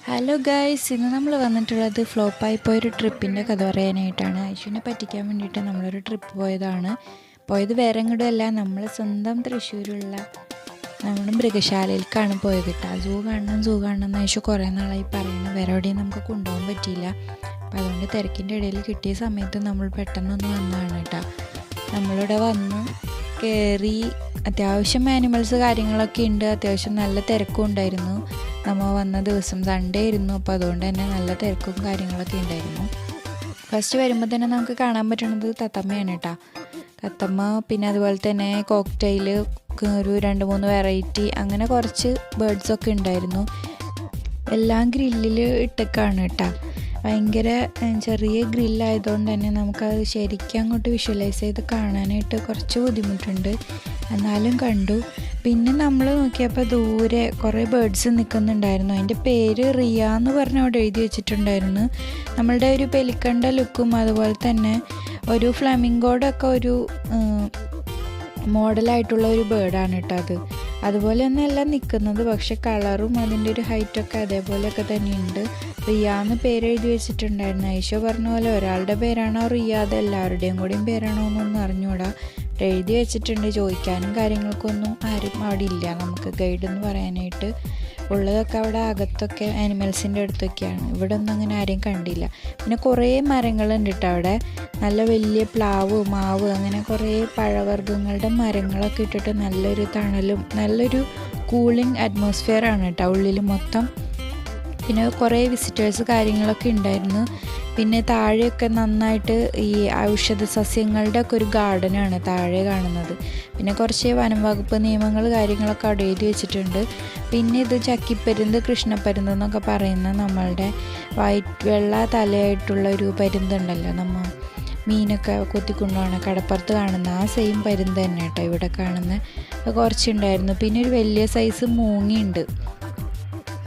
Hello guys, ഇന്ന് നമ്മൾ വന്നിട്ടുള്ളത് ഫ്ലോപ്പായി പോയൊരു ട്രിപ്പിൻ്റെ കഥ പറയാനായിട്ടാണ്. ഐശുവിനെ പറ്റിക്കാൻ വേണ്ടിയിട്ട് നമ്മളൊരു ട്രിപ്പ് പോയത് വേറെ എങ്ങോട്ടുമല്ല, നമ്മൾ സ്വന്തം തൃശ്ശൂരുള്ള നമ്മുടെ മൃഗശാലയിലേക്കാണ് പോയത് കേട്ടോ. സൂ കാണണം എന്ന് ഐശു കുറേ നാളായി പറയുന്നു. വേറെ എവിടെയും നമുക്ക് കൊണ്ടുപോകാൻ പറ്റിയില്ല. അപ്പോൾ അതുകൊണ്ട് തിരക്കിൻ്റെ ഇടയിൽ കിട്ടിയ സമയത്ത് നമ്മൾ പെട്ടെന്നൊന്ന് വന്നതാണ് കേട്ടോ. നമ്മളിവിടെ വന്ന് കയറി അത്യാവശ്യം ആനിമൽസ് കാര്യങ്ങളൊക്കെ ഉണ്ട്. അത്യാവശ്യം നല്ല തിരക്കും ഉണ്ടായിരുന്നു. നമ്മൾ വന്ന ദിവസം സൺഡേ ആയിരുന്നു. അപ്പോൾ അതുകൊണ്ട് തന്നെ നല്ല തിരക്കും കാര്യങ്ങളൊക്കെ ഉണ്ടായിരുന്നു. ഫസ്റ്റ് വരുമ്പോൾ തന്നെ നമുക്ക് കാണാൻ പറ്റുന്നത് തത്തമ്മയാണ് കേട്ടോ. തത്തമ്മ, പിന്നെ അതുപോലെ തന്നെ കോക്ടെയിൽ, ഒരു 2-3 വെറൈറ്റി, അങ്ങനെ കുറച്ച് ബേർഡ്സൊക്കെ ഉണ്ടായിരുന്നു. എല്ലാം ഗ്രില്ലിൽ ഇട്ടൊക്കെയാണ് കേട്ടോ. ഭയങ്കര ചെറിയ ഗ്രില്ലായതുകൊണ്ട് തന്നെ നമുക്കത് ശരിക്കും അങ്ങോട്ട് വിഷ്വലൈസ് ചെയ്ത് കാണാനായിട്ട് കുറച്ച് ബുദ്ധിമുട്ടുണ്ട്. എന്നാലും കണ്ടു. പിന്നെ നമ്മൾ നോക്കിയപ്പോൾ ദൂരെ കുറേ ബേർഡ്സ് നിൽക്കുന്നുണ്ടായിരുന്നു. അതിൻ്റെ പേര് റിയ എന്ന് പറഞ്ഞ് അവിടെ എഴുതി വെച്ചിട്ടുണ്ടായിരുന്നു. നമ്മളുടെ ഒരു പെലിക്കണ്ട ലുക്കും അതുപോലെ തന്നെ ഒരു ഫ്ലമിംഗോയുടെ ഒക്കെ ഒരു മോഡലായിട്ടുള്ള ഒരു ബേർഡാണ് കേട്ടോ. അതുപോലെ ഒന്നല്ല നിൽക്കുന്നത്, പക്ഷെ കളറും അതിൻ്റെ ഒരു ഹൈറ്റൊക്കെ അതേപോലെയൊക്കെ തന്നെയുണ്ട്. റിയ എന്ന് പേര് എഴുതി വെച്ചിട്ടുണ്ടായിരുന്നു. ഐശോ പറഞ്ഞ പോലെ ഒരാളുടെ പേരാണോ റിയ, അത് എല്ലാവരുടെയും കൂടിയും പേരാണോ എന്നൊന്നും അറിഞ്ഞൂടാ. എഴുതി വെച്ചിട്ടുണ്ട്. ചോദിക്കാനും കാര്യങ്ങൾക്കൊന്നും ആരും അവിടെ ഇല്ല നമുക്ക് ഗൈഡ് എന്ന് പറയാനായിട്ട്. ഉള്ളതൊക്കെ അവിടെ അകത്തൊക്കെ ആനിമൽസിൻ്റെ അടുത്തൊക്കെയാണ്. ഇവിടെ ഒന്നും അങ്ങനെ ആരെയും കണ്ടില്ല. പിന്നെ കുറേ മരങ്ങളുണ്ട് കേട്ടോ അവിടെ. നല്ല വലിയ പ്ലാവ്, മാവ്, അങ്ങനെ കുറേ പഴവർഗ്ഗങ്ങളുടെ മരങ്ങളൊക്കെ ഇട്ടിട്ട് നല്ലൊരു തണലും നല്ലൊരു കൂളിംഗ് അറ്റ്മോസ്ഫിയർ ആണ് കേട്ടോ ഉള്ളിൽ മൊത്തം. പിന്നെ കുറേ വിസിറ്റേഴ്സ് കാര്യങ്ങളൊക്കെ ഉണ്ടായിരുന്നു. പിന്നെ താഴെയൊക്കെ നന്നായിട്ട് ഈ ഔഷധ സസ്യങ്ങളുടെ ഒക്കെ ഒരു ഗാർഡനാണ് താഴെ കാണുന്നത്. പിന്നെ കുറച്ച് വനം വകുപ്പ് നിയമങ്ങൾ കാര്യങ്ങളൊക്കെ അവിടെ എഴുതി വെച്ചിട്ടുണ്ട്. പിന്നെ ഇത് ചക്കിപ്പരുന്ത്, കൃഷ്ണപ്പരുന്ത് എന്നൊക്കെ പറയുന്ന നമ്മളുടെ വെള്ള തലയായിട്ടുള്ള ഒരു പരുന്തുണ്ടല്ലോ, നമ്മൾ മീനൊക്കെ കൊത്തിക്കൊണ്ടുപോകണം കടപ്പുറത്ത് കാണുന്ന ആ സെയിം പരുന്ത് തന്നെ കേട്ടോ ഇവിടെ കാണുന്നത്. കുറച്ചുണ്ടായിരുന്നു. പിന്നെ ഒരു വലിയ സൈസ് മൂങ്ങയുണ്ട്,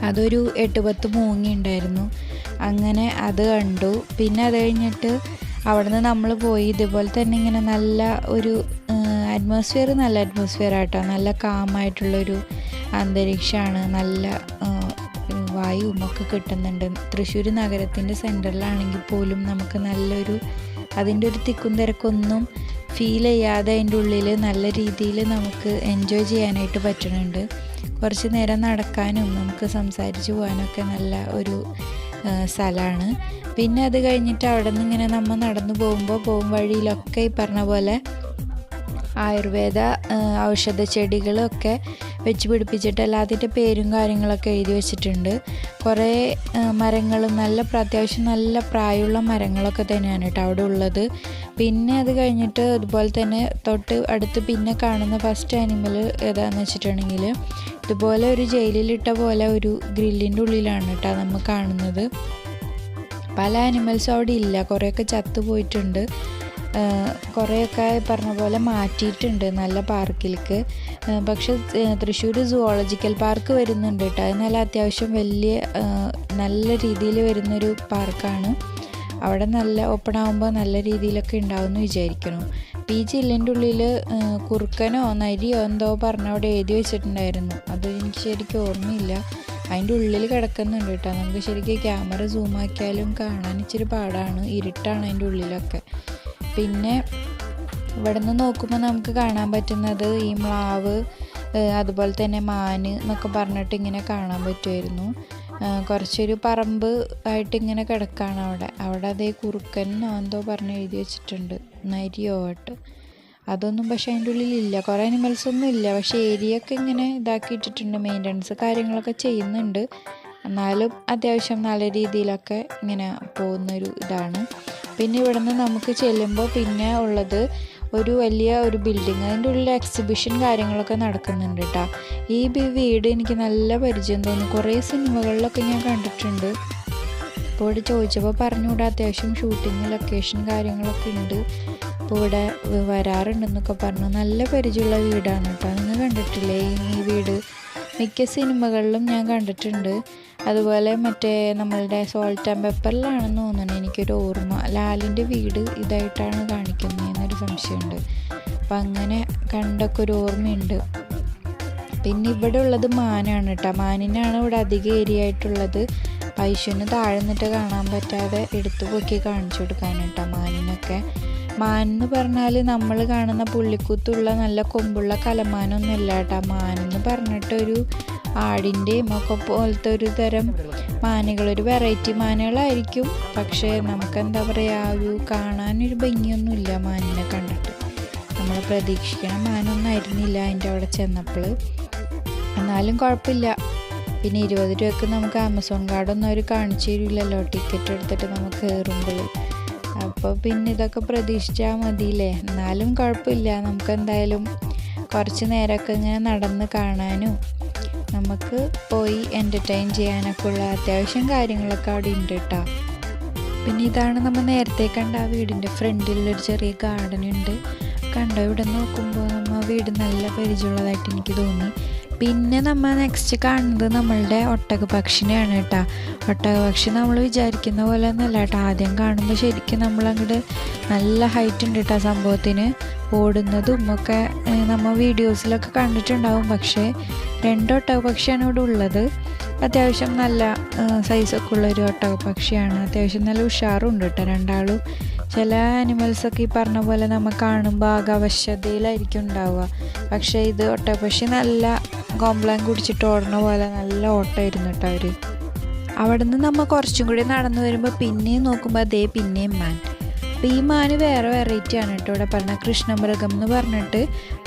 അതൊരു 8-10 മൂങ്ങ ഉണ്ടായിരുന്നു. അങ്ങനെ അത് കണ്ടു. പിന്നെ അത് കഴിഞ്ഞിട്ട് അവിടെ നിന്ന് നമ്മൾ പോയി. ഇതുപോലെ തന്നെ ഇങ്ങനെ നല്ല ഒരു നല്ല അറ്റ്മോസ്ഫിയർ ആട്ടോ. നല്ല കാമായിട്ടുള്ളൊരു അന്തരീക്ഷമാണ്. നല്ല വായുവും ഒക്കെ കിട്ടുന്നുണ്ട്. തൃശ്ശൂർ നഗരത്തിൻ്റെ സെൻറ്ററിലാണെങ്കിൽ പോലും നമുക്ക് നല്ലൊരു അതിൻ്റെ ഒരു തിക്കും തിരക്കൊന്നും ഫീൽ ചെയ്യാതെ അതിൻ്റെ ഉള്ളിൽ നല്ല രീതിയിൽ നമുക്ക് എൻജോയ് ചെയ്യാനായിട്ട് പറ്റുന്നുണ്ട്. കുറച്ച് നേരം നടക്കാനും നമുക്ക് സംസാരിച്ച് പോകാനൊക്കെ നല്ല ഒരു സ്ഥലമാണ്. പിന്നെ അത് കഴിഞ്ഞിട്ട് അവിടെ നിന്ന് ഇങ്ങനെ നമ്മൾ നടന്നു പോകും വഴിയിലൊക്കെ ഈ പറഞ്ഞ പോലെ ആയുർവേദ ഔഷധ ചെടികളൊക്കെ വെച്ച് പിടിപ്പിച്ചിട്ട് എല്ലാത്തിൻ്റെ പേരും കാര്യങ്ങളൊക്കെ എഴുതി വെച്ചിട്ടുണ്ട്. കുറേ മരങ്ങളും അത്യാവശ്യം നല്ല പ്രായമുള്ള മരങ്ങളൊക്കെ തന്നെയാണ് കേട്ടോ അവിടെ ഉള്ളത്. പിന്നെ അത് കഴിഞ്ഞിട്ട് അതുപോലെ തന്നെ തൊട്ട് അടുത്ത് പിന്നെ കാണുന്ന ഫസ്റ്റ് ആനിമൽ ഏതാണെന്ന് വെച്ചിട്ടുണ്ടെങ്കിൽ ഇതുപോലെ ഒരു ജയിലിലിട്ട പോലെ ഒരു ഗ്രില്ലിൻ്റെ ഉള്ളിലാണ് കേട്ടോ നമ്മൾ കാണുന്നത്. പല ആനിമൽസും അവിടെ ഇല്ല, കുറേയൊക്കെ ചത്തുപോയിട്ടുണ്ട്. കുറേയൊക്കെ പറഞ്ഞ പോലെ മാറ്റിയിട്ടുണ്ട് നല്ല പാർക്കിലേക്ക്. പക്ഷെ തൃശ്ശൂർ സുവോളജിക്കൽ പാർക്ക് വരുന്നുണ്ട് കേട്ടോ. അത് നല്ല അത്യാവശ്യം നല്ല രീതിയിൽ വരുന്നൊരു പാർക്കാണ്. അവിടെ നല്ല ഓപ്പൺ ആകുമ്പോൾ നല്ല രീതിയിലൊക്കെ ഉണ്ടാവുമെന്ന് വിചാരിക്കണം. ഈ ജില്ലിൻ്റെ ഉള്ളിൽ കുറുക്കനോ നരിയോ എന്തോ അവിടെ എഴുതി വെച്ചിട്ടുണ്ടായിരുന്നു. അത് എനിക്ക് ശരിക്കും ഓർമ്മയില്ല. അതിൻ്റെ ഉള്ളിൽ കിടക്കുന്നുണ്ട് കേട്ടോ. നമുക്ക് ശരിക്കും ക്യാമറ സൂമാക്കിയാലും കാണാൻ ഇച്ചിരി പാടാണ്, ഇരുട്ടാണ് അതിൻ്റെ ഉള്ളിലൊക്കെ. പിന്നെ ഇവിടെ നിന്ന് നോക്കുമ്പോൾ നമുക്ക് കാണാൻ പറ്റുന്നത് ഈ മ്ലാവ്, അതുപോലെ തന്നെ മാന് എന്നൊക്കെ പറഞ്ഞിട്ട് ഇങ്ങനെ കാണാൻ പറ്റുമായിരുന്നു. കുറച്ചൊരു പറമ്പ് ആയിട്ട് ഇങ്ങനെ കിടക്കുകയാണ് അവിടെ അതേ കുറുക്കനോ എന്തോ പറഞ്ഞ് എഴുതി വെച്ചിട്ടുണ്ട്, നരിയോ ആയിട്ട്. അതൊന്നും പക്ഷേ അതിൻ്റെ ഉള്ളിലില്ല. കുറേ അനിമൽസൊന്നും ഇല്ല. പക്ഷേ ഏരിയ ഒക്കെ ഇങ്ങനെ ഇതാക്കിയിട്ടിട്ടുണ്ട്. മെയിൻ്റനൻസ് കാര്യങ്ങളൊക്കെ ചെയ്യുന്നുണ്ട്. എന്നാലും അത്യാവശ്യം നല്ല രീതിയിലൊക്കെ ഇങ്ങനെ പോകുന്നൊരു ഇതാണ്. പിന്നെ ഇവിടെ നിന്ന് നമുക്ക് ചെല്ലുമ്പോൾ പിന്നെ ഉള്ളത് ഒരു വലിയ ഒരു ബിൽഡിങ്. അതിൻ്റെ ഉള്ളിൽ എക്സിബിഷൻ കാര്യങ്ങളൊക്കെ നടക്കുന്നുണ്ട് കേട്ടോ. ഈ വീട് എനിക്ക് നല്ല പരിചയം തോന്നി. കുറേ സിനിമകളിലൊക്കെ ഞാൻ കണ്ടിട്ടുണ്ട്. അപ്പോൾ ഇവിടെ ചോദിച്ചപ്പോൾ പറഞ്ഞുകൂടെ അത്യാവശ്യം ഷൂട്ടിങ് ലൊക്കേഷൻ കാര്യങ്ങളൊക്കെ ഉണ്ട്, അപ്പോൾ ഇവിടെ വരാറുണ്ടെന്നൊക്കെ പറഞ്ഞു. നല്ല പരിചയമുള്ള വീടാണ് കേട്ടോ. നിങ്ങൾ കണ്ടിട്ടില്ലേ ഈ വീട്? മിക്ക സിനിമകളിലും ഞാൻ കണ്ടിട്ടുണ്ട്. അതുപോലെ മറ്റേ നമ്മളുടെ സോൾട്ട് ആൻഡ് പെപ്പറിലാണെന്ന് തോന്നുന്നു എനിക്കൊരു ഓർമ്മ. ലാലിൻ്റെ വീട് ഇതായിട്ടാണ് കാണിക്കുന്നതെന്നൊരു സംശയമുണ്ട്. അപ്പം അങ്ങനെ കണ്ടൊക്കെ ഒരു ഓർമ്മയുണ്ട്. പിന്നെ ഇവിടെ ഉള്ളത് മാനാണ് കേട്ടോ. മാനിനാണ് ഇവിടെ അധികം ഏരിയ ആയിട്ടുള്ളത്. ഐശുവിന് താഴെ നിന്നിട്ട് കാണാൻ പറ്റാതെ എടുത്തു പൊക്കി കാണിച്ചു കൊടുക്കാൻ കേട്ടോ മാനിനൊക്കെ. മാനെന്ന് പറഞ്ഞാൽ നമ്മൾ കാണുന്ന പുള്ളിക്കുത്തുള്ള നല്ല കൊമ്പുള്ള കലമാനൊന്നുമില്ല കേട്ടോ. മാനെന്ന് പറഞ്ഞിട്ടൊരു ആടിൻ്റെയും ഒക്കെ പോലത്തെ ഒരു തരം മാനുകളൊരു വെറൈറ്റി മാനുകളായിരിക്കും. പക്ഷേ നമുക്കെന്താ പറയുക, ഒരു കാണാനൊരു ഭംഗിയൊന്നുമില്ല മാനിനെ കണ്ടിട്ട്. നമ്മൾ പ്രതീക്ഷിക്കണ മാനൊന്നും ആയിരുന്നില്ല അതിൻ്റെ അവിടെ ചെന്നപ്പോൾ. എന്നാലും കുഴപ്പമില്ല. പിന്നെ 20 രൂപയ്ക്ക് നമുക്ക് ആമസോൺ കാർഡൊന്നും അവർ കാണിച്ചു തരില്ലല്ലോ ടിക്കറ്റ് എടുത്തിട്ട് നമുക്ക് കയറുമ്പോൾ. അപ്പോൾ പിന്നെ ഇതൊക്കെ പ്രതീക്ഷിച്ചാൽ മതിയില്ലേ. എന്നാലും കുഴപ്പമില്ല, നമുക്കെന്തായാലും കുറച്ച് നേരമൊക്കെ ഇങ്ങനെ നടന്ന് കാണാനും നമുക്ക് പോയി എൻ്റർടൈൻ ചെയ്യാനൊക്കെ ഉള്ള അത്യാവശ്യം കാര്യങ്ങളൊക്കെ അവിടെ ഉണ്ട് കേട്ടോ. പിന്നെ ഇതാണ് നമ്മൾ നേരത്തെ കണ്ട ആ വീടിൻ്റെ ഫ്രണ്ടിലൊരു ചെറിയ ഗാർഡൻ ഉണ്ട്. കണ്ടോ, ഇവിടെ നോക്കുമ്പോൾ നമ്മൾ വീട് നല്ല പരിചയമുള്ളതായിട്ട് എനിക്ക് തോന്നി. പിന്നെ നമ്മൾ നെക്സ്റ്റ് കാണുന്നത് നമ്മളുടെ ഒട്ടകപക്ഷിനെയാണ് കേട്ടോ. ഒട്ടകപക്ഷി നമ്മൾ വിചാരിക്കുന്ന പോലെ ഒന്നല്ല കേട്ടോ. ആദ്യം കാണുമ്പോൾ ശരിക്കും നമ്മളങ്ങോട്ട് നല്ല ഹൈറ്റ് ഉണ്ട് കേട്ടോ സംഭവത്തിന്. ഓടുന്നതും ഒക്കെ നമ്മൾ വീഡിയോസിലൊക്കെ കണ്ടിട്ടുണ്ടാവും. പക്ഷേ 2 ഒട്ടകപക്ഷിയാണ് ഇവിടെ ഉള്ളത്. അത്യാവശ്യം നല്ല സൈസൊക്കെ ഉള്ളൊരു ഒട്ടകപക്ഷിയാണ്. അത്യാവശ്യം നല്ല ഉഷാറുണ്ട് കേട്ടോ രണ്ടാളും. ചില ആനിമൽസൊക്കെ ഈ പറഞ്ഞ പോലെ നമ്മൾ കാണുമ്പോൾ ആകെ അവശതയിലായിരിക്കും ഉണ്ടാവുക. പക്ഷേ ഇത് ഒട്ടകപക്ഷി നല്ല കോംപ്ലാൻ കുടിച്ചിട്ട് ഓടണ പോലെ നല്ല ഓട്ടമായിരുന്നു കേട്ടോ അവർ. അവിടെ നിന്ന് നമ്മൾ കുറച്ചും കൂടി നടന്നു വരുമ്പോൾ പിന്നെയും നോക്കുമ്പോൾ അതേ പിന്നെയും മാൻ. അപ്പോൾ ഈ മാന് വേറെ വെറൈറ്റി ആണ് കേട്ടോ. ഇവിടെ പറഞ്ഞ കൃഷ്ണമൃഗം എന്ന് പറഞ്ഞിട്ട്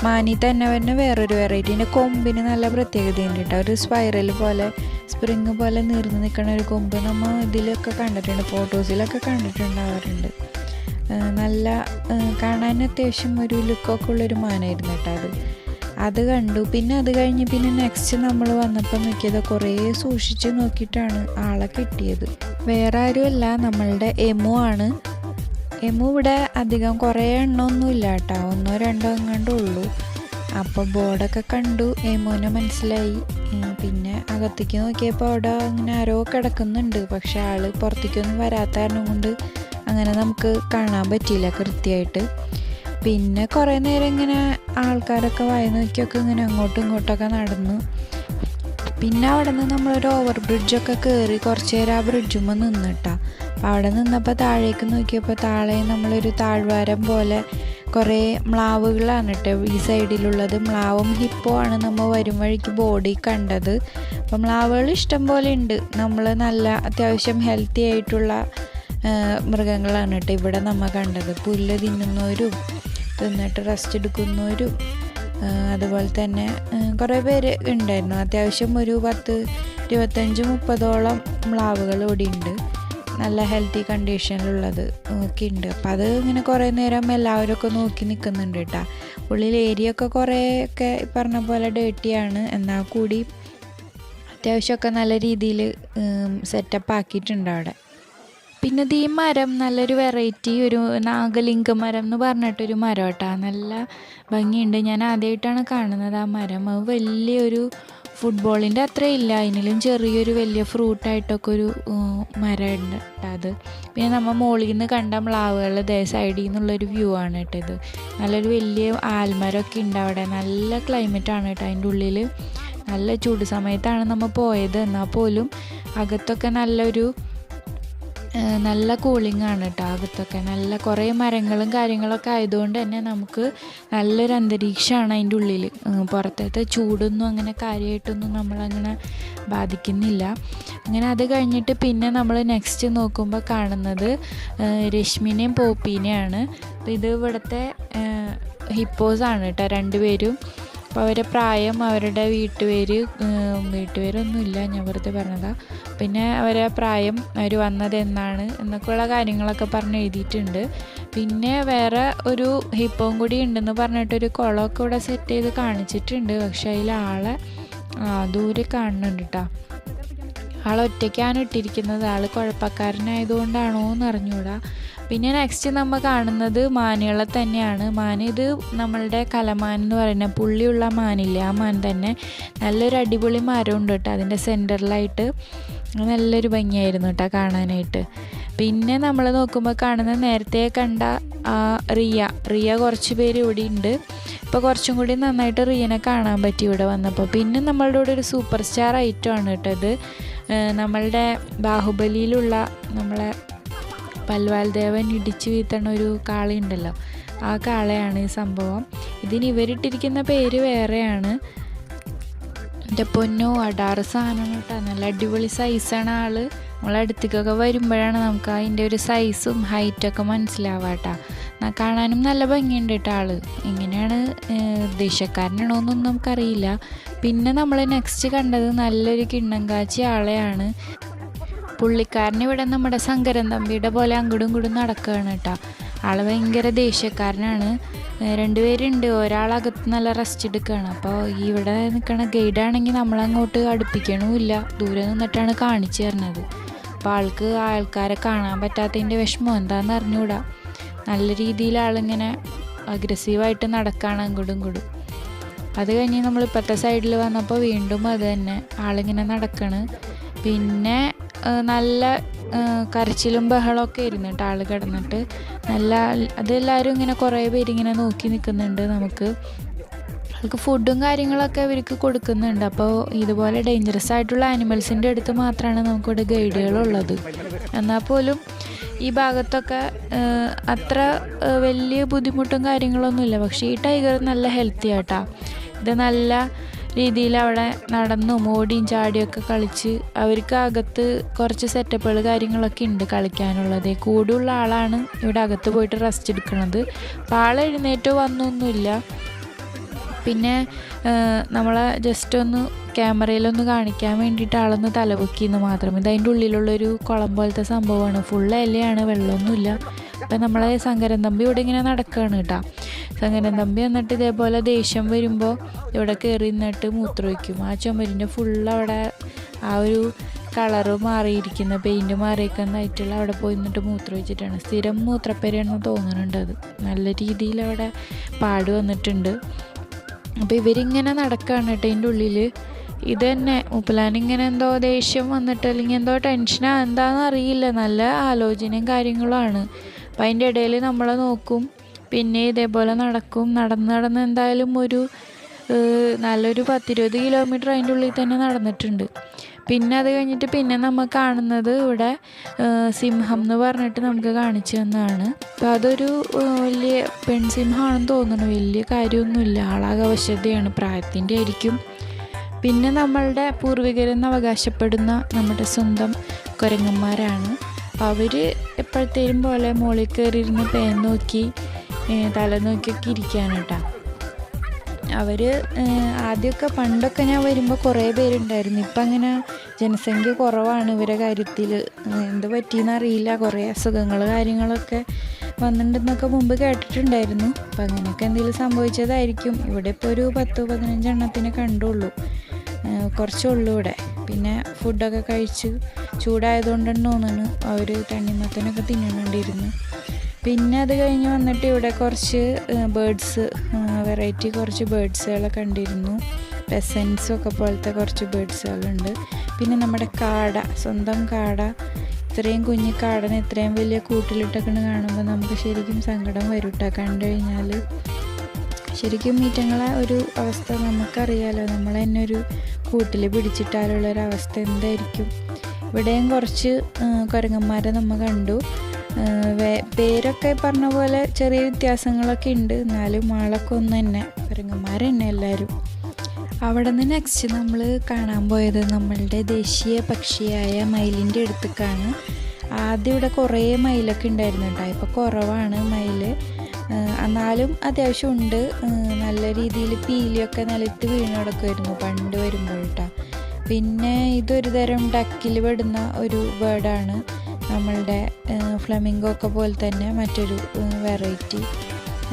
മാനിൽ തന്നെ വേറൊരു വെറൈറ്റി. ഇതിൻ്റെ കൊമ്പിന് നല്ല പ്രത്യേകതയുണ്ട് കേട്ടോ. ഒരു സ്പൈറൽ പോലെ സ്പ്രിങ് പോലെ നീർന്ന് നിൽക്കുന്ന ഒരു കൊമ്പ് നമ്മൾ ഇതിലൊക്കെ കണ്ടിട്ടുണ്ട്, ഫോട്ടോസിലൊക്കെ കണ്ടിട്ടുണ്ടാവാറുണ്ട്. നല്ല കാണാൻ അത്യാവശ്യം ഒരു ലുക്കൊക്കെ ഉള്ളൊരു മാനായിരുന്നു കേട്ടോ അത് കണ്ടു. പിന്നെ അത് കഴിഞ്ഞ് പിന്നെ നെക്സ്റ്റ് നമ്മൾ വന്നപ്പോൾ നോക്കിയത് കുറേ സൂക്ഷിച്ച് നോക്കിയിട്ടാണ് ആളെ കിട്ടിയത്. വേറെ ആരുമല്ല, നമ്മളുടെ എമു ആണ്. എമു ഇവിടെ അധികം കുറേ എണ്ണമൊന്നുമില്ല കേട്ടോ, 1-2 എങ്ങാണ്ടേ ഉള്ളൂ. അപ്പോൾ ബോർഡൊക്കെ കണ്ടു, എമുവിനെ മനസ്സിലായി. പിന്നെ അകത്തേക്ക് നോക്കിയപ്പോൾ അവിടെ അങ്ങനെ ആരോ കിടക്കുന്നുണ്ട്. പക്ഷെ ആൾ പുറത്തേക്കൊന്നും വരാത്ത കാരണം കൊണ്ട് അങ്ങനെ നമുക്ക് കാണാൻ പറ്റിയില്ല കൃത്യമായിട്ട്. പിന്നെ കുറേ നേരം ഇങ്ങനെ ആൾക്കാരൊക്കെ വായി നോക്കിയൊക്കെ ഇങ്ങനെ അങ്ങോട്ടും ഇങ്ങോട്ടൊക്കെ നടന്നു. പിന്നെ അവിടെ നിന്ന് നമ്മളൊരു ഓവർ ബ്രിഡ്ജൊക്കെ കയറി കുറച്ച് നേരം ആ ബ്രിഡ്ജുമ്പോൾ നിന്നിട്ടാ. അപ്പോൾ അവിടെ നിന്നപ്പോൾ താഴേക്ക് നോക്കിയപ്പോൾ താഴെ നമ്മളൊരു താഴ്വാരം പോലെ കുറേ മ്ലാവുകളാണ് കേട്ടോ ഈ സൈഡിലുള്ളത്. മ്ലാവും ഹിപ്പോ ആണ് നമ്മൾ വരും വഴിക്ക് ബോർഡിൽ കണ്ടത്. അപ്പോൾ മ്ലാവുകൾ ഇഷ്ടം പോലെ ഉണ്ട്. നമ്മൾ നല്ല അത്യാവശ്യം ഹെൽത്തി ആയിട്ടുള്ള മൃഗങ്ങളാണ് കേട്ടോ ഇവിടെ നമ്മൾ കണ്ടത്. പുല്ല് തിന്നുന്നവരും തിന്നിട്ട് റെസ്റ്റ് എടുക്കുന്നവരും അതുപോലെ തന്നെ കുറേ പേര് ഉണ്ടായിരുന്നു. അത്യാവശ്യം ഒരു 10-25-30ഓളം മ്ലാവുകൾ ഇവിടെ ഉണ്ട്, നല്ല ഹെൽത്തി കണ്ടീഷനിലുള്ളത് ഒക്കെ ഉണ്ട്. അപ്പം അത് ഇങ്ങനെ കുറേ നേരം എല്ലാവരും ഒക്കെ നോക്കി നിൽക്കുന്നുണ്ട് കേട്ടോ. ഉള്ളിൽ ഏരിയ ഒക്കെ കുറേയൊക്കെ പറഞ്ഞ പോലെ ഡേർട്ടിയാണ്, എന്നാൽ കൂടി അത്യാവശ്യമൊക്കെ നല്ല രീതിയിൽ സെറ്റപ്പ് ആക്കിയിട്ടുണ്ട് അവിടെ. പിന്നെ ഈ മരം നല്ലൊരു വെറൈറ്റി, ഒരു നാഗലിംഗ മരം എന്ന് പറഞ്ഞിട്ടൊരു മരം കേട്ടോ. നല്ല ഭംഗിയുണ്ട്. ഞാൻ ആദ്യമായിട്ടാണ് കാണുന്നത് ആ മരം. അത് വലിയൊരു ഫുട്ബോളിൻ്റെ അത്ര ഇല്ല, അതിനും ചെറിയൊരു വലിയ ഫ്രൂട്ടായിട്ടൊക്കെ ഒരു മരം ഉണ്ട് അത്. പിന്നെ നമ്മൾ മുകളിൽ നിന്ന് കണ്ട മ്ലാവുകൾ സൈഡിൽ നിന്നുള്ളൊരു വ്യൂ ആണ് കേട്ടോ ഇത്. നല്ലൊരു വലിയ ആൽമരമൊക്കെ ഉണ്ട് അവിടെ. നല്ല ക്ലൈമറ്റാണ് കേട്ടോ അതിൻ്റെ ഉള്ളിൽ. നല്ല ചൂട് സമയത്താണ് നമ്മൾ പോയത്, എന്നാൽ പോലും അകത്തൊക്കെ നല്ല കൂളിംഗ് ആണ് കേട്ടോ അകത്തൊക്കെ. നല്ല കുറേ മരങ്ങളും കാര്യങ്ങളൊക്കെ ആയതുകൊണ്ട് തന്നെ നമുക്ക് നല്ലൊരു അന്തരീക്ഷമാണ് അതിൻ്റെ ഉള്ളിൽ. പുറത്തത്തെ ചൂടൊന്നും അങ്ങനെ കാര്യമായിട്ടൊന്നും നമ്മളങ്ങനെ ബാധിക്കുന്നില്ല. അങ്ങനെ അത് കഴിഞ്ഞിട്ട് പിന്നെ നമ്മൾ നെക്സ്റ്റ് നോക്കുമ്പോൾ കാണുന്നത് രശ്മിനെയും പോപ്പീനെയാണ്. ഇത് ഇവിടുത്തെ ഹിപ്പോസാണ് കേട്ടോ 2 പേരും. അപ്പോൾ അവരുടെ പ്രായം, അവരുടെ വീട്ടുപേരൊന്നുമില്ല, ഞാൻ വെറുതെ പറഞ്ഞതാണ്. പിന്നെ അവരെ പ്രായം, അവർ വന്നത് എന്നാണ് എന്നൊക്കെയുള്ള കാര്യങ്ങളൊക്കെ പറഞ്ഞ് എഴുതിയിട്ടുണ്ട്. പിന്നെ വേറെ ഒരു ഹിപ്പോയും കൂടി ഉണ്ടെന്ന് പറഞ്ഞിട്ടൊരു കുളമൊക്കെ ഇവിടെ സെറ്റ് ചെയ്ത് കാണിച്ചിട്ടുണ്ട്. പക്ഷെ അതിൽ ആളെ ദൂരെ കാണുന്നുണ്ട് കേട്ടോ. ആളൊറ്റയ്ക്കാണ് ഇട്ടിരിക്കുന്നത്. ആൾ കുഴപ്പക്കാരനായതുകൊണ്ടാണോ എന്ന് അറിഞ്ഞൂടാ. പിന്നെ നെക്സ്റ്റ് നമ്മൾ കാണുന്നത് മാനുകളെ തന്നെയാണ്. ഇത് നമ്മളുടെ കലമാൻ എന്ന് പറയുന്ന പുള്ളിയുള്ള മാനില്ലേ, ആ മാൻ തന്നെ. നല്ലൊരു അടിപൊളി മരമുണ്ട് കേട്ടോ അതിൻ്റെ സെൻറ്ററിലായിട്ട്. നല്ലൊരു ഭംഗിയായിരുന്നു കേട്ടോ കാണാനായിട്ട്. പിന്നെ നമ്മൾ നോക്കുമ്പോൾ കാണുന്ന നേരത്തെ കണ്ട റിയ കുറച്ച് പേര് ഇവിടെ ഉണ്ട്. ഇപ്പോൾ കുറച്ചും കൂടി നന്നായിട്ട് റിയനെ കാണാൻ പറ്റി ഇവിടെ വന്നപ്പോൾ. പിന്നെ നമ്മളുടെ കൂടെ ഒരു സൂപ്പർ സ്റ്റാർ ഐറ്റമാണ് കേട്ടോ ഇത്. നമ്മളുടെ ബാഹുബലിയിലുള്ള നമ്മളെ പൽവാൽ ദേവൻ ഇടിച്ചു വീഴ്ത്തണ ഒരു കാളയുണ്ടല്ലോ, ആ കാളയാണ് ഈ സംഭവം. ഇതിന് ഇവരിട്ടിരിക്കുന്ന പേര് വേറെയാണ്. എൻ്റെ പൊന്നോ, അടാറ് സാധനം കേട്ടോ, നല്ല അടിപൊളി സൈസാണ് ആള്. നമ്മളടുത്തേക്കൊക്കെ വരുമ്പോഴാണ് നമുക്ക് അതിൻ്റെ ഒരു സൈസും ഹൈറ്റൊക്കെ മനസ്സിലാവാട്ടോ. കാണാനും നല്ല ഭംഗിയുണ്ട് കേട്ടോ ആള്. എങ്ങനെയാണ് ദേശക്കാരനാണോ എന്നൊന്നും നമുക്കറിയില്ല. പിന്നെ നമ്മൾ നെക്സ്റ്റ് കണ്ടത് നല്ലൊരു കിണ്ണം കാച്ചി ആളെയാണ്. പുള്ളിക്കാരൻ ഇവിടെ നമ്മുടെ ശങ്കരൻ തമ്പിയുടെ പോലെ അങ്ങോട്ടും ഇങ്ങോട്ടും നടക്കുകയാണ് കേട്ടോ. ആൾ ഭയങ്കര ദേഷ്യക്കാരനാണ്. 2 പേരുണ്ട്, ഒരാളകത്ത് നല്ല റെസ്റ്റ് എടുക്കുകയാണ്. അപ്പോൾ ഇവിടെ നിൽക്കണ ഗൈഡാണെങ്കിൽ നമ്മളങ്ങോട്ട് അടുപ്പിക്കണമില്ല, ദൂരെ നിന്നിട്ടാണ് കാണിച്ചു തരുന്നത്. അപ്പോൾ ആൾക്ക് ആൾക്കാരെ കാണാൻ പറ്റാത്തതിൻ്റെ വിഷമം എന്താണെന്ന് അറിഞ്ഞുകൂടാ. നല്ല രീതിയിൽ ആളിങ്ങനെ അഗ്രസീവായിട്ട് നടക്കുകയാണ് അങ്ങോട്ടും ഇങ്ങോട്ടും. അത് കഴിഞ്ഞ് നമ്മൾ ഇപ്പോഴത്തെ സൈഡിൽ വന്നപ്പോൾ വീണ്ടും അത് തന്നെ ആളിങ്ങനെ നടക്കണ്. പിന്നെ നല്ല കരച്ചിലും ബഹളമൊക്കെ ഇരുന്നു കേട്ടോ ആൾ കിടന്നിട്ട്. അതെല്ലാവരും ഇങ്ങനെ കുറേ പേരിങ്ങനെ നോക്കി നിൽക്കുന്നുണ്ട്. അവർക്ക് ഫുഡും കാര്യങ്ങളൊക്കെ അവർക്ക് കൊടുക്കുന്നുണ്ട്. അപ്പോൾ ഇതുപോലെ ഡേഞ്ചറസ് ആയിട്ടുള്ള ആനിമൽസിൻ്റെ അടുത്ത് മാത്രമാണ് നമുക്കിവിടെ ഗൈഡുകളുള്ളത്. എന്നാൽ പോലും ഈ ഭാഗത്തൊക്കെ അത്ര വലിയ ബുദ്ധിമുട്ടും കാര്യങ്ങളൊന്നുമില്ല. പക്ഷേ ഈ ടൈഗർ നല്ല ഹെൽത്തി ആട്ടാ. ഇത് നല്ല രീതിയിൽ അവിടെ നടന്നും ഓടിയും ചാടിയൊക്കെ കളിച്ച് അവർക്ക് അകത്ത് കുറച്ച് സെറ്റപ്പുകൾ കാര്യങ്ങളൊക്കെ ഉണ്ട് കളിക്കാനുള്ളത്. കൂടുള്ള ആളാണ് ഇവിടെ അകത്ത് പോയിട്ട് റെസ്റ്റ് എടുക്കുന്നത്. അപ്പോൾ ആൾ എഴുന്നേറ്റോ വന്നൊന്നുമില്ല. പിന്നെ നമ്മളെ ജസ്റ്റ് ഒന്ന് ക്യാമറയിലൊന്ന് കാണിക്കാൻ വേണ്ടിയിട്ട് ആളൊന്ന് തലപൊക്കിയെന്ന് മാത്രം. ഇത് അതിൻ്റെ ഉള്ളിലുള്ളൊരു കുളം പോലത്തെ സംഭവമാണ്. ഫുൾ ഇലയാണ്, വെള്ളമൊന്നുമില്ല. അപ്പം നമ്മളെ ശങ്കരൻ തമ്പി ഇവിടെ ഇങ്ങനെ നടക്കുകയാണ് കേട്ടോ. ശങ്കരൻ തമ്പി വന്നിട്ട് ഇതേപോലെ ദേഷ്യം വരുമ്പോൾ ഇവിടെ കയറി നിന്നിട്ട് മൂത്രമൊഴിക്കും. ആ ചുമരിൻ്റെ ഫുള്ളവിടെ ആ ഒരു കളറ് മാറിയിരിക്കുന്ന പെയിൻറ്റ് മാറിയിരിക്കുന്നതായിട്ടുള്ള അവിടെ പോയി നിന്നിട്ട് മൂത്രമൊഴിച്ചിട്ടാണ്. സ്ഥിരം മൂത്രപ്പേരയാണെന്ന് തോന്നുന്നുണ്ട്. അത് നല്ല രീതിയിൽ അവിടെ പാട് വന്നിട്ടുണ്ട്. അപ്പോൾ ഇവരിങ്ങനെ നടക്കുകയാണ് കേട്ടോ ഇതിൻ്റെ ഉള്ളിൽ. ഇത് തന്നെ മുപ്പലാനിങ്ങനെ എന്തോ ദേഷ്യം വന്നിട്ട് അല്ലെങ്കിൽ എന്തോ ടെൻഷനാ എന്താണെന്ന് അറിയില്ല. നല്ല ആലോചനയും കാര്യങ്ങളുമാണ്. അപ്പം അതിൻ്റെ ഇടയിൽ നമ്മളെ നോക്കും, പിന്നെ ഇതേപോലെ നടക്കും. നടന്ന് എന്തായാലും ഒരു നല്ലൊരു 10-20 കിലോമീറ്റർ അതിൻ്റെ ഉള്ളിൽ തന്നെ നടന്നിട്ടുണ്ട്. പിന്നെ അത് കഴിഞ്ഞിട്ട് പിന്നെ നമ്മൾ കാണുന്നത് ഇവിടെ സിംഹം എന്ന് പറഞ്ഞിട്ട് നമുക്ക് കാണിച്ചു തന്നതാണ്. അപ്പോൾ അതൊരു വലിയ പെൺസിംഹമാണെന്ന് തോന്നുന്നു. വലിയ കാര്യമൊന്നുമില്ല, ആളാകെ അവശതയാണ്, പ്രായത്തിൻ്റെ ആയിരിക്കും. പിന്നെ നമ്മളുടെ പൂർവികരെന്ന് അവകാശപ്പെടുന്ന നമ്മുടെ സ്വന്തം കുരങ്ങന്മാരാണ്. അവർ എപ്പോഴത്തേലും പോലെ മുകളിൽ കയറിയിരുന്ന് പേൻ നോക്കി തല നോക്കിയൊക്കെ ഇരിക്കുകയാണ് കേട്ടോ. അവർ ആദ്യമൊക്കെ പണ്ടൊക്കെ ഞാൻ വരുമ്പോൾ കുറേ പേരുണ്ടായിരുന്നു. ഇപ്പം അങ്ങനെ ജനസംഖ്യ കുറവാണ് ഇവരെ കാര്യത്തിൽ. എന്ത് പറ്റിയെന്നറിയില്ല, കുറേ അസുഖങ്ങൾ കാര്യങ്ങളൊക്കെ വന്നിട്ടുണ്ടെന്നൊക്കെ മുമ്പ് കേട്ടിട്ടുണ്ടായിരുന്നു. അപ്പം അങ്ങനെയൊക്കെ എന്തെങ്കിലും സംഭവിച്ചതായിരിക്കും. ഇവിടെ ഇപ്പോൾ ഒരു 10-15 എണ്ണത്തിനെ കണ്ടുള്ളൂ, കുറച്ചുള്ളൂ ഇവിടെ. പിന്നെ ഫുഡൊക്കെ കഴിച്ച് ചൂടായതുകൊണ്ടെന്ന് തോന്നുന്നു അവർ തണ്ണിമത്തനൊക്കെ തിന്നുന്നുണ്ടിരുന്നു. പിന്നെ അത് കഴിഞ്ഞ് വന്നിട്ട് ഇവിടെ കുറച്ച് ബേഡ്സ്, വെറൈറ്റി കുറച്ച് ബേഡ്സുകളെ കണ്ടിരുന്നു. പെസൻസൊക്കെ പോലത്തെ കുറച്ച് ബേഡ്സുകളുണ്ട്. പിന്നെ നമ്മുടെ കാട, സ്വന്തം കാട, ഇത്രയും കുഞ്ഞു കാടനെ ഇത്രയും വലിയ കൂട്ടിലിട്ടൊക്കെ കാണുമ്പോൾ നമുക്ക് ശരിക്കും സങ്കടം വരും കേട്ടോ. കണ്ടു കഴിഞ്ഞാൽ ശരിക്കും ഈറ്റങ്ങളെ ഒരു അവസ്ഥ നമുക്കറിയാലോ. നമ്മൾ തന്നെ ഒരു കൂട്ടിൽ പിടിച്ചിട്ടാലുള്ളൊരവസ്ഥ എന്തായിരിക്കും. ഇവിടെയും കുറച്ച് കുരങ്ങന്മാരെ നമ്മൾ കണ്ടു. പേരൊക്കെ പറഞ്ഞ പോലെ ചെറിയ വ്യത്യാസങ്ങളൊക്കെ ഉണ്ട്, എന്നാലും ആളൊക്കെ ഒന്ന് തന്നെ, കുരങ്ങന്മാർ തന്നെ എല്ലാവരും. അവിടെ നിന്ന് നെക്സ്റ്റ് നമ്മൾ കാണാൻ പോയത് നമ്മളുടെ ദേശീയ പക്ഷിയായ മയിലിൻ്റെ അടുത്തേക്കാണ്. ആദ്യം ഇവിടെ കുറേ മയിലൊക്കെ ഉണ്ടായിരുന്നു കേട്ടോ. ഇപ്പോൾ കുറവാണ് മയിൽ, എന്നാലും അത്യാവശ്യം ഉണ്ട്. നല്ല രീതിയിൽ പീലിയൊക്കെ നിലത്ത് വീണ് കിടക്കുമായിരുന്നു പണ്ട് വരുമ്പോൾ കേട്ടോ. പിന്നെ ഇതൊരു തരം ഡക്കിൽ പെടുന്ന ഒരു ബേർഡാണ്. നമ്മളുടെ ഫ്ലമിംഗോ ഒക്കെ പോലെ തന്നെ മറ്റൊരു വെറൈറ്റി.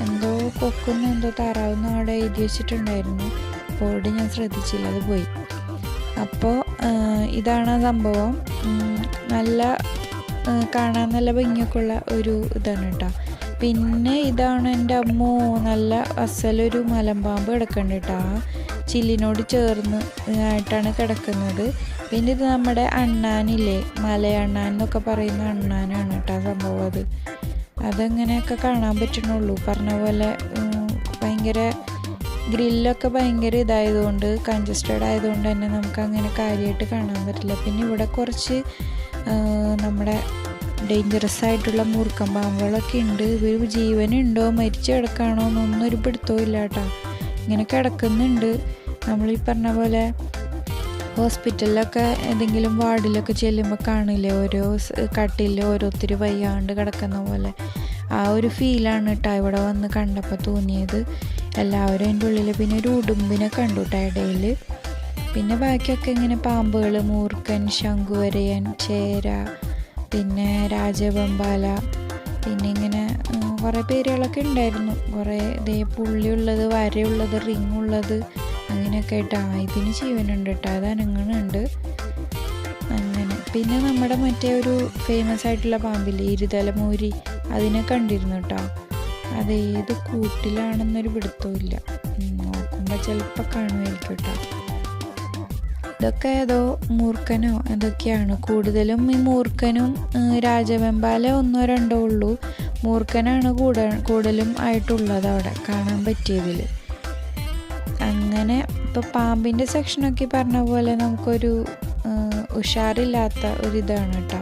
എന്തോ കൊക്കുന്ന എന്തോ താറാവുന്ന അവിടെ എഴുതി വെച്ചിട്ടുണ്ടായിരുന്നു, ബോർഡ് ഞാൻ ശ്രദ്ധിച്ചില്ല, അത് പോയി. അപ്പോൾ ഇതാണ് സംഭവം. നല്ല കാണാൻ നല്ല ഭംഗിയൊക്കെ ഉള്ള ഒരു ഇതാണ് കേട്ടോ. പിന്നെ ഇതാണ് എൻ്റെ അമ്മോ, നല്ല അസലൊരു മലമ്പാമ്പ് കിടക്കുന്നുണ്ട് കേട്ടോ. ആ ചില്ലിനോട് ചേർന്ന് ആയിട്ടാണ് കിടക്കുന്നത്. പിന്നെ ഇത് നമ്മുടെ അണ്ണാനില്ലേ, മലയണ്ണാൻ എന്നൊക്കെ പറയുന്ന അണ്ണാനാണ് കേട്ടോ സംഭവം. അതങ്ങനെയൊക്കെ കാണാൻ പറ്റണുള്ളൂ. പറഞ്ഞ പോലെ ഭയങ്കര ഗ്രില്ലൊക്കെ ഭയങ്കര ഇതായതുകൊണ്ട് കൺജസ്റ്റഡ് ആയതുകൊണ്ട് തന്നെ നമുക്ക് അങ്ങനെ കാര്യമായിട്ട് കാണാൻ പറ്റില്ല. പിന്നെ ഇവിടെ കുറച്ച് നമ്മുടെ ഡേഞ്ചറസ് ആയിട്ടുള്ള മൂർഖൻ പാമ്പുകളൊക്കെ ഉണ്ട്. ഇവർ ജീവനുണ്ടോ മരിച്ചു കിടക്കാണോ എന്നൊന്നും ഒരു പിടുത്തവും ഇല്ല കേട്ടോ. ഇങ്ങനെ കിടക്കുന്നുണ്ട്. നമ്മൾ ഈ പറഞ്ഞ പോലെ ഹോസ്പിറ്റലിലൊക്കെ ഏതെങ്കിലും വാർഡിലൊക്കെ ചെല്ലുമ്പോൾ കാണില്ലേ ഓരോ കട്ടിൽ ഓരോരുത്തർ വയ്യാണ്ട് കിടക്കുന്ന പോലെ, ആ ഒരു ഫീലാണ് കേട്ടോ ഇവിടെ വന്ന് കണ്ടപ്പോൾ തോന്നിയത്. എല്ലാവരും അതിൻ്റെ ഉള്ളിൽ പിന്നെ ഒരു ഉടുമ്പിനെ കണ്ടു കേട്ടോ ഇടയിൽ. പിന്നെ ബാക്കിയൊക്കെ ഇങ്ങനെ പാമ്പുകൾ, മൂർഖൻ, ശംഖുവരയൻ, ചേര, പിന്നെ രാജവെമ്പാല, പിന്നെ ഇങ്ങനെ കുറേ പേരുകളൊക്കെ ഉണ്ടായിരുന്നു. കുറേ ഇതേ പുള്ളിയുള്ളത്, വരയുള്ളത്, റിങ്ങുള്ളത്, അങ്ങനെയൊക്കെ ആയിട്ട്. ഇതിന് ജീവനുണ്ട് കേട്ടോ, അത് അനങ്ങണുണ്ട് അങ്ങനെ. പിന്നെ നമ്മുടെ മറ്റേ ഒരു ഫേമസ് ആയിട്ടുള്ള പാമ്പില്ലേ ഇരുതലമൂരി, അതിനെ കണ്ടിരുന്നു കേട്ടോ. അതേത് കൂട്ടിലാണെന്നൊരു പിടുത്തവും ഇല്ല. നോക്കുമ്പോൾ ചിലപ്പോൾ കാണുമായിരിക്കും കേട്ടോ. ഇതൊക്കെ ഏതോ മൂർഖനോ എന്തൊക്കെയാണ്. കൂടുതലും ഈ മൂർഖനും രാജവെമ്പാല 1-2 ഉള്ളൂ. മൂർഖനാണ് കൂടുതലും ആയിട്ടുള്ളത് അവിടെ കാണാൻ പറ്റിയതിൽ. അങ്ങനെ ഇപ്പോൾ പാമ്പിൻ്റെ സെക്ഷനൊക്കെ പറഞ്ഞ പോലെ നമുക്കൊരു ഉഷാറില്ലാത്ത ഒരിതാണ് കേട്ടോ.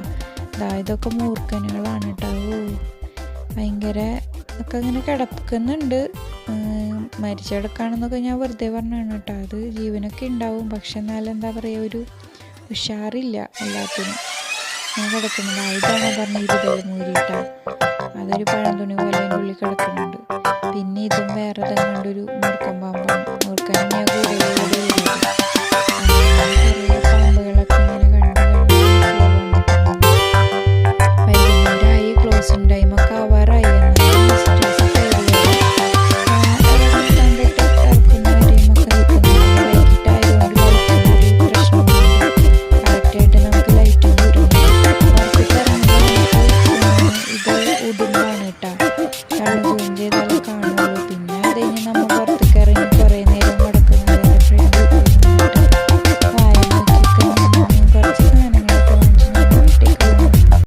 ഇതൊക്കെ മൂർഖനുകളാണ് കേട്ടോ. ഭയങ്കര ഒക്കെ ഇങ്ങനെ കിടക്കുന്നുണ്ട്. മരിച്ചെടുക്കുകയാണെന്നൊക്കെ ഞാൻ വെറുതെ പറഞ്ഞാണ് കേട്ടോ. അത് ജീവനൊക്കെ ഉണ്ടാവും, പക്ഷെ എന്നാലും എന്താ പറയുക, ഒരു ഉഷാറില്ല എല്ലാത്തിനും. ഞാൻ കിടക്കുന്നുണ്ട്. ഇതാണ് പറഞ്ഞ ഇരുതലമൂരിട്ടാ. അതൊരു പഴം തുണി പോലെ അതിൻ്റെ ഉള്ളിൽ കിടക്കുന്നുണ്ട്. പിന്നെ ഇതും വേറെ തന്നെയുണ്ടൊരു മൂർഖൻ പാമ്പാണ്. മൂർഖനെ ഞാൻ കൂടുതൽ പാമ്പുകളൊക്കെ ഇങ്ങനെ വൈകുന്നേരമായി. ക്ലോസിങ് ടൈമൊക്കെ ആവാറായി. ഉടുമ്പാണ് കേട്ടോ.